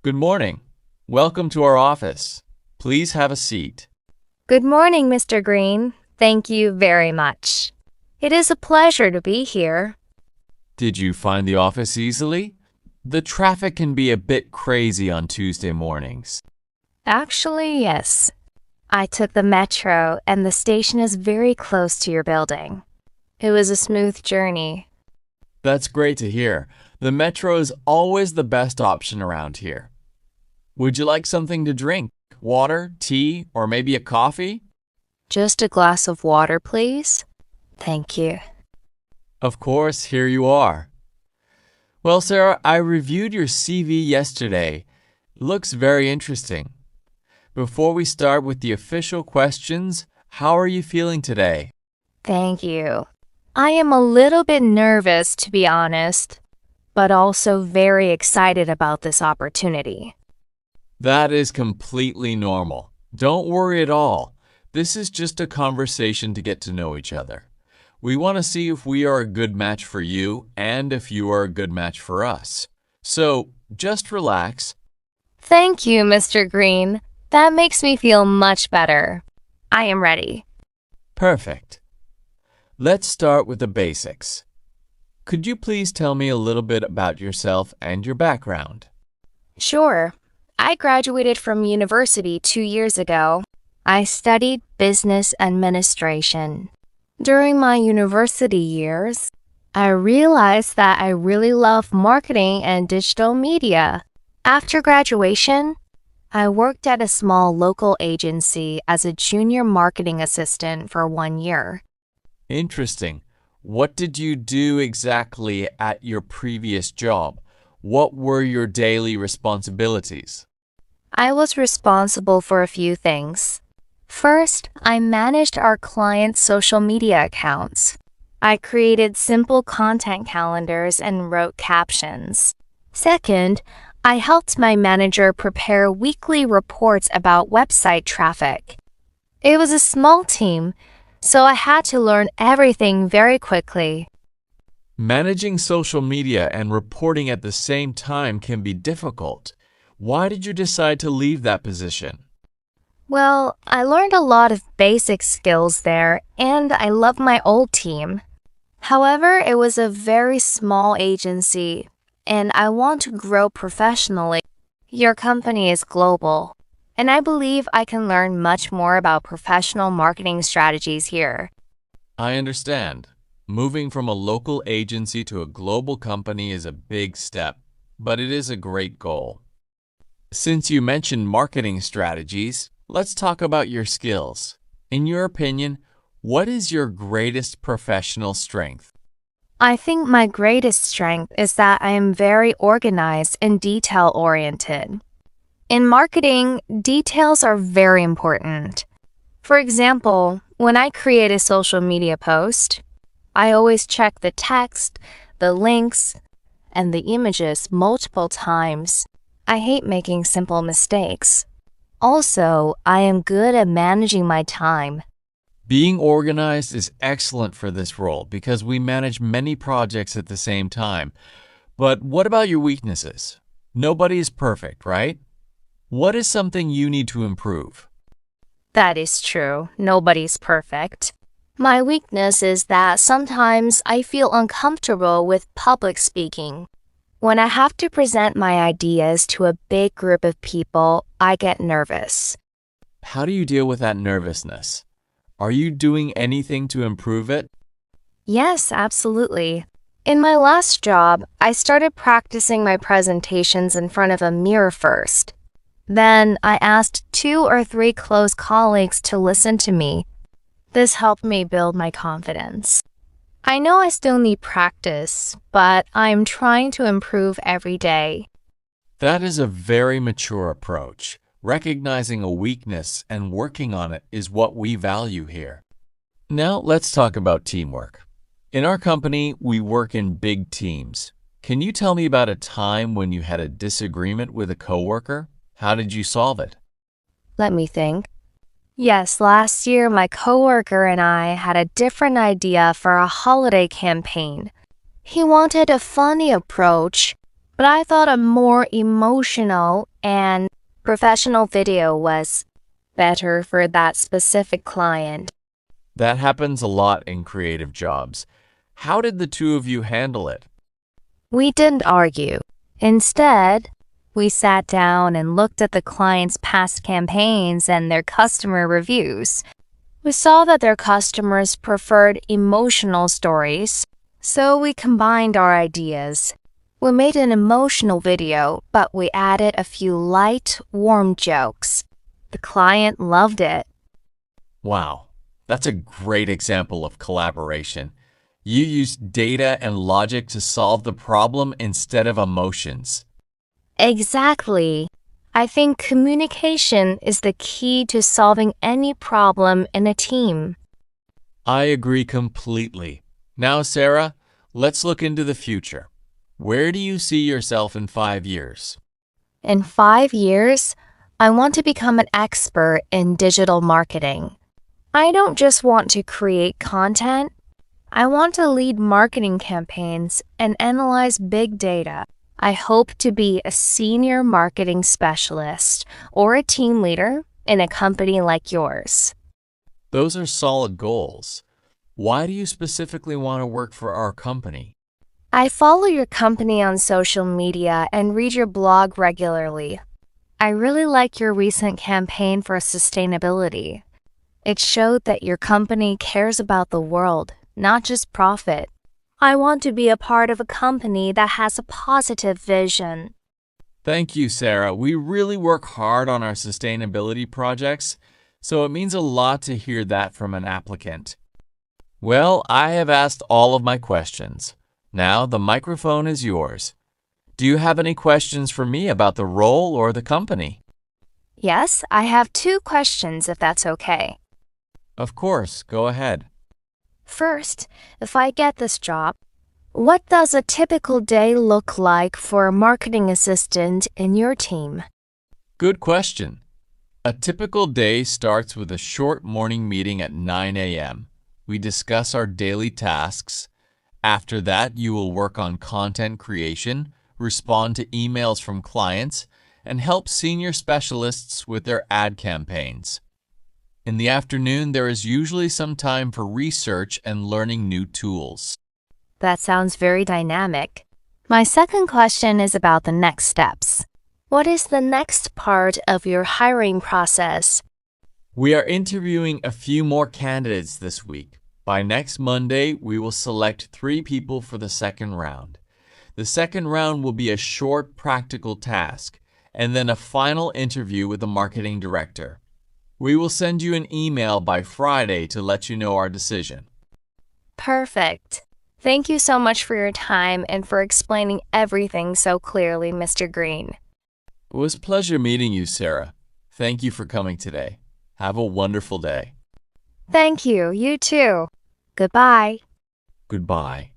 Good morning. Welcome to our office. Please have a seat. Good morning, Mr. Green. Thank you very much. It is a pleasure to be here. Did you find the office easily? The traffic can be a bit crazy on Tuesday mornings. Actually, yes. I took the metro and the station is very close to your building. It was a smooth journey. That's great to hear. The metro is always the best option around here. Would you like something to drink? Water, tea, or maybe a coffee? Just a glass of water, please. Thank you. Of course, here you are. Well, Sarah, I reviewed your CV yesterday. It looks very interesting. Before we start with the official questions, how are you feeling today? Thank you. I am a little bit nervous, to be honest, but also very excited about this opportunity. That is completely normal. Don't worry at all. This is just a conversation to get to know each other. We want to see if we are a good match for you and if you are a good match for us. So, just relax. Thank you, Mr. Green. That makes me feel much better. I am ready. Perfect. Let's start with the basics. Could you please tell me a little bit about yourself and your background? Sure. I graduated from university 2 years ago. I studied business administration. During my university years, I realized that I really love marketing and digital media. After graduation, I worked at a small local agency as a junior marketing assistant for 1 year. Interesting. What did you do exactly at your previous job? What were your daily responsibilities? I was responsible for a few things. First, I managed our clients' social media accounts. I created simple content calendars and wrote captions. Second, I helped my manager prepare weekly reports about website traffic. It was a small team, so I had to learn everything very quickly. Managing social media and reporting at the same time can be difficult. Why did you decide to leave that position? Well, I learned a lot of basic skills there, and I love my old team. However, it was a very small agency, and I want to grow professionally. Your company is global, and I believe I can learn much more about professional marketing strategies here. I understand. Moving from a local agency to a global company is a big step, but it is a great goal. Since you mentioned marketing strategies, let's talk about your skills. In your opinion, what is your greatest professional strength? I think my greatest strength is that I am very organized and detail-oriented. In marketing, details are very important. For example, when I create a social media post, I always check the text, the links, and the images multiple times. I hate making simple mistakes. Also, I am good at managing my time. Being organized is excellent for this role because we manage many projects at the same time. But what about your weaknesses? Nobody is perfect, right? What is something you need to improve? That is true. Nobody's perfect. My weakness is that sometimes I feel uncomfortable with public speaking. When I have to present my ideas to a big group of people, I get nervous. How do you deal with that nervousness? Are you doing anything to improve it? Yes, absolutely. In my last job, I started practicing my presentations in front of a mirror first. Then I asked 2 or 3 close colleagues to listen to me. This helped me build my confidence. I know I still need practice, but I'm trying to improve every day. That is a very mature approach. Recognizing a weakness and working on it is what we value here. Now let's talk about teamwork. In our company, we work in big teams. Can you tell me about a time when you had a disagreement with a coworker? How did you solve it? Let me think. Yes, last year my coworker and I had a different idea for a holiday campaign. He wanted a funny approach, but I thought a more emotional and professional video was better for that specific client. That happens a lot in creative jobs. How did the two of you handle it? We didn't argue. Instead, we sat down and looked at the client's past campaigns and their customer reviews. We saw that their customers preferred emotional stories, so we combined our ideas. We made an emotional video, but we added a few light, warm jokes. The client loved it. Wow, that's a great example of collaboration. You used data and logic to solve the problem instead of emotions. Exactly. I think communication is the key to solving any problem in a team. I agree completely. Now, Sarah, let's look into the future. Where do you see yourself in 5 years? In 5 years, I want to become an expert in digital marketing. I don't just want to create content. I want to lead marketing campaigns and analyze big data. I hope to be a senior marketing specialist or a team leader in a company like yours. Those are solid goals. Why do you specifically want to work for our company? I follow your company on social media and read your blog regularly. I really like your recent campaign for sustainability. It showed that your company cares about the world, not just profit. I want to be a part of a company that has a positive vision. Thank you, Sarah. We really work hard on our sustainability projects, so it means a lot to hear that from an applicant. Well, I have asked all of my questions. Now the microphone is yours. Do you have any questions for me about the role or the company? Yes, I have 2 questions if that's okay. Of course, go ahead. First, if I get this job, what does a typical day look like for a marketing assistant in your team? Good question. A typical day starts with a short morning meeting at 9 a.m. We discuss our daily tasks. After that, you will work on content creation, respond to emails from clients, and help senior specialists with their ad campaigns. In the afternoon, there is usually some time for research and learning new tools. That sounds very dynamic. My second question is about the next steps. What is the next part of your hiring process? We are interviewing a few more candidates this week. By next Monday, we will select 3 people for the second round. The second round will be a short practical task, and then a final interview with the marketing director. We will send you an email by Friday to let you know our decision. Perfect. Thank you so much for your time and for explaining everything so clearly, Mr. Green. It was a pleasure meeting you, Sarah. Thank you for coming today. Have a wonderful day. Thank you. You too. Goodbye. Goodbye.